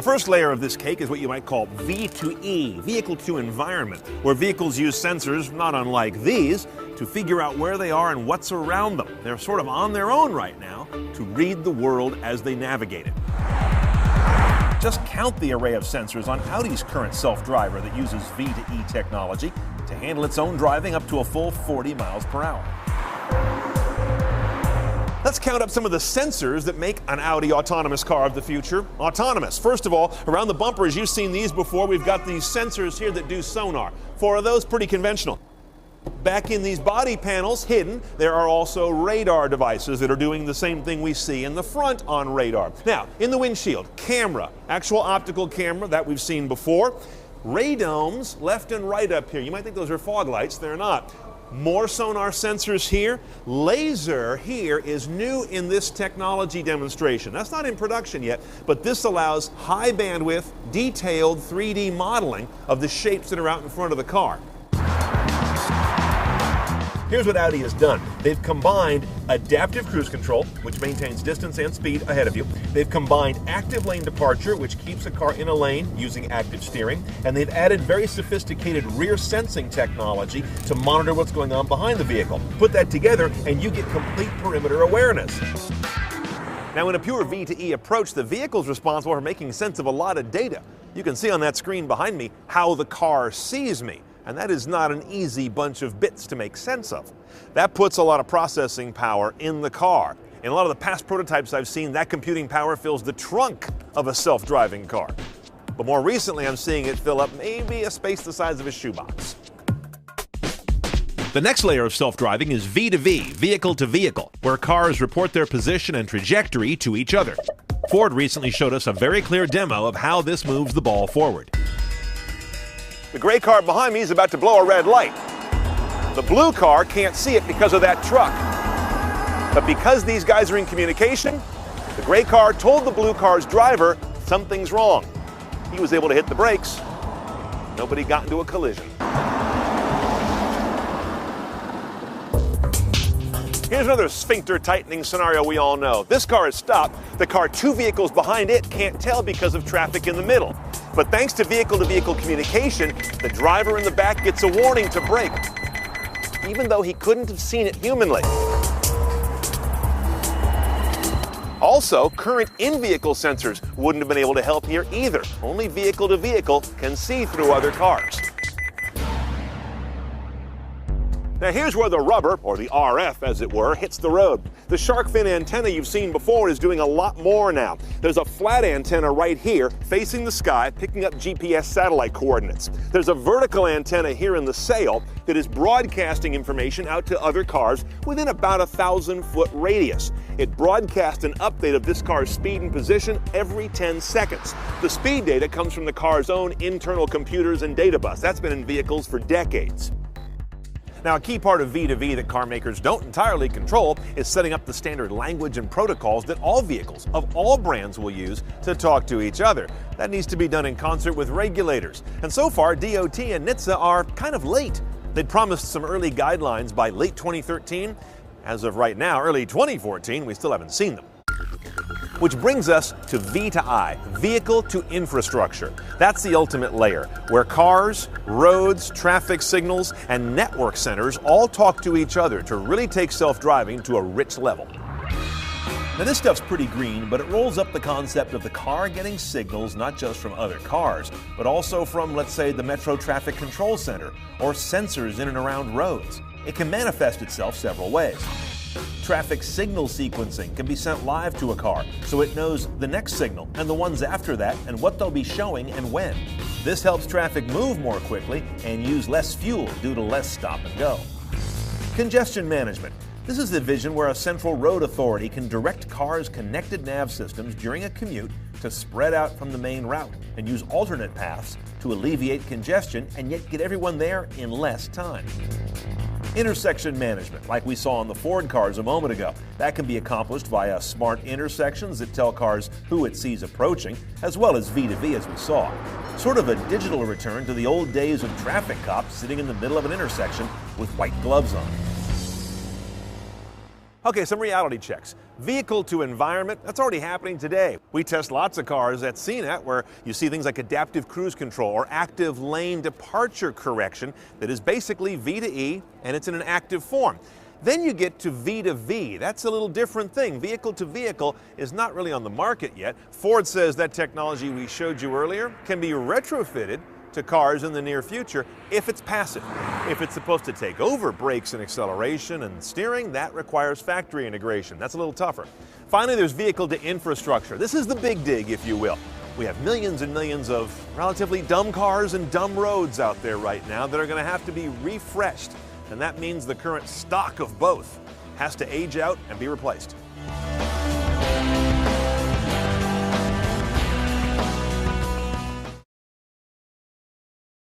first layer of this cake is what you might call V2E, vehicle to environment, where vehicles use sensors, not unlike these, to figure out where they are and what's around them. They're sort of on their own right now to read the world as they navigate it. Just count the array of sensors on Audi's current self-driver that uses V2E technology to handle its own driving up to a full 40 miles per hour. Let's count up some of the sensors that make an Audi autonomous car of the future autonomous. First of all, around the bumpers, you've seen these before. We've got these sensors here that do sonar. 4 of those, pretty conventional. Back in these body panels, hidden, there are also radar devices that are doing the same thing we see in the front on radar. Now, in the windshield, camera, actual optical camera that we've seen before. Radomes left and right up here. You might think those are fog lights. They're not. More sonar sensors here. Laser here is new in this technology demonstration. That's not in production yet, but this allows high bandwidth, detailed 3D modeling of the shapes that are out in front of the car. Here's what Audi has done. They've combined adaptive cruise control, which maintains distance and speed ahead of you. They've combined active lane departure, which keeps a car in a lane using active steering. And they've added very sophisticated rear sensing technology to monitor what's going on behind the vehicle. Put that together and you get complete perimeter awareness. Now, in a pure V2E approach, the vehicle's responsible for making sense of a lot of data. You can see on that screen behind me how the car sees me. And that is not an easy bunch of bits to make sense of. That puts a lot of processing power in the car. In a lot of the past prototypes I've seen, that computing power fills the trunk of a self-driving car. But more recently, I'm seeing it fill up maybe a space the size of a shoebox. The next layer of self-driving is V2V, vehicle to vehicle, where cars report their position and trajectory to each other. Ford recently showed us a very clear demo of how this moves the ball forward. The gray car behind me is about to blow a red light. The blue car can't see it because of that truck. But because these guys are in communication, the gray car told the blue car's driver something's wrong. He was able to hit the brakes. Nobody got into a collision. Here's another sphincter tightening scenario we all know. This car is stopped. The car 2 vehicles behind it can't tell because of traffic in the middle. But thanks to vehicle communication, the driver in the back gets a warning to brake, even though he couldn't have seen it humanly. Also, current in-vehicle sensors wouldn't have been able to help here either. Only vehicle to vehicle can see through other cars. Now here's where the rubber, or the RF as it were, hits the road. The shark fin antenna you've seen before is doing a lot more now. There's a flat antenna right here facing the sky, picking up GPS satellite coordinates. There's a vertical antenna here in the sail that is broadcasting information out to other cars within about a 1,000-foot radius. It broadcasts an update of this car's speed and position every 10 seconds. The speed data comes from the car's own internal computers and data bus. That's been in vehicles for decades. Now, a key part of V2V that car makers don't entirely control is setting up the standard language and protocols that all vehicles of all brands will use to talk to each other. That needs to be done in concert with regulators. And so far, DOT and NHTSA are kind of late. They'd promised some early guidelines by late 2013. As of right now, early 2014, we still haven't seen them. Which brings us to V2I, vehicle to infrastructure. That's the ultimate layer, where cars, roads, traffic signals, and network centers all talk to each other to really take self-driving to a rich level. Now this stuff's pretty green, but it rolls up the concept of the car getting signals not just from other cars, but also from, let's say, the Metro Traffic Control Center, or sensors in and around roads. It can manifest itself several ways. Traffic signal sequencing can be sent live to a car, so it knows the next signal and the ones after that and what they'll be showing and when. This helps traffic move more quickly and use less fuel due to less stop and go. Congestion management. This is the vision where a central road authority can direct cars' connected nav systems during a commute to spread out from the main route and use alternate paths to alleviate congestion and yet get everyone there in less time. Intersection management, like we saw on the Ford cars a moment ago. That can be accomplished via smart intersections that tell cars who it sees approaching, as well as V2V as we saw. Sort of a digital return to the old days of traffic cops sitting in the middle of an intersection with white gloves on. Okay, some reality checks. Vehicle to environment, that's already happening today. We test lots of cars at CNET where you see things like adaptive cruise control or active lane departure correction that is basically V to E and it's in an active form. Then you get to V to V. That's a little different thing. Vehicle to vehicle is not really on the market yet. Ford says that technology we showed you earlier can be retrofitted to cars in the near future if it's passive. If it's supposed to take over brakes and acceleration and steering, that requires factory integration. That's a little tougher. Finally, there's vehicle to infrastructure. This is the big dig, if you will. We have millions and millions of relatively dumb cars and dumb roads out there right now that are going to have to be refreshed. And that means the current stock of both has to age out and be replaced.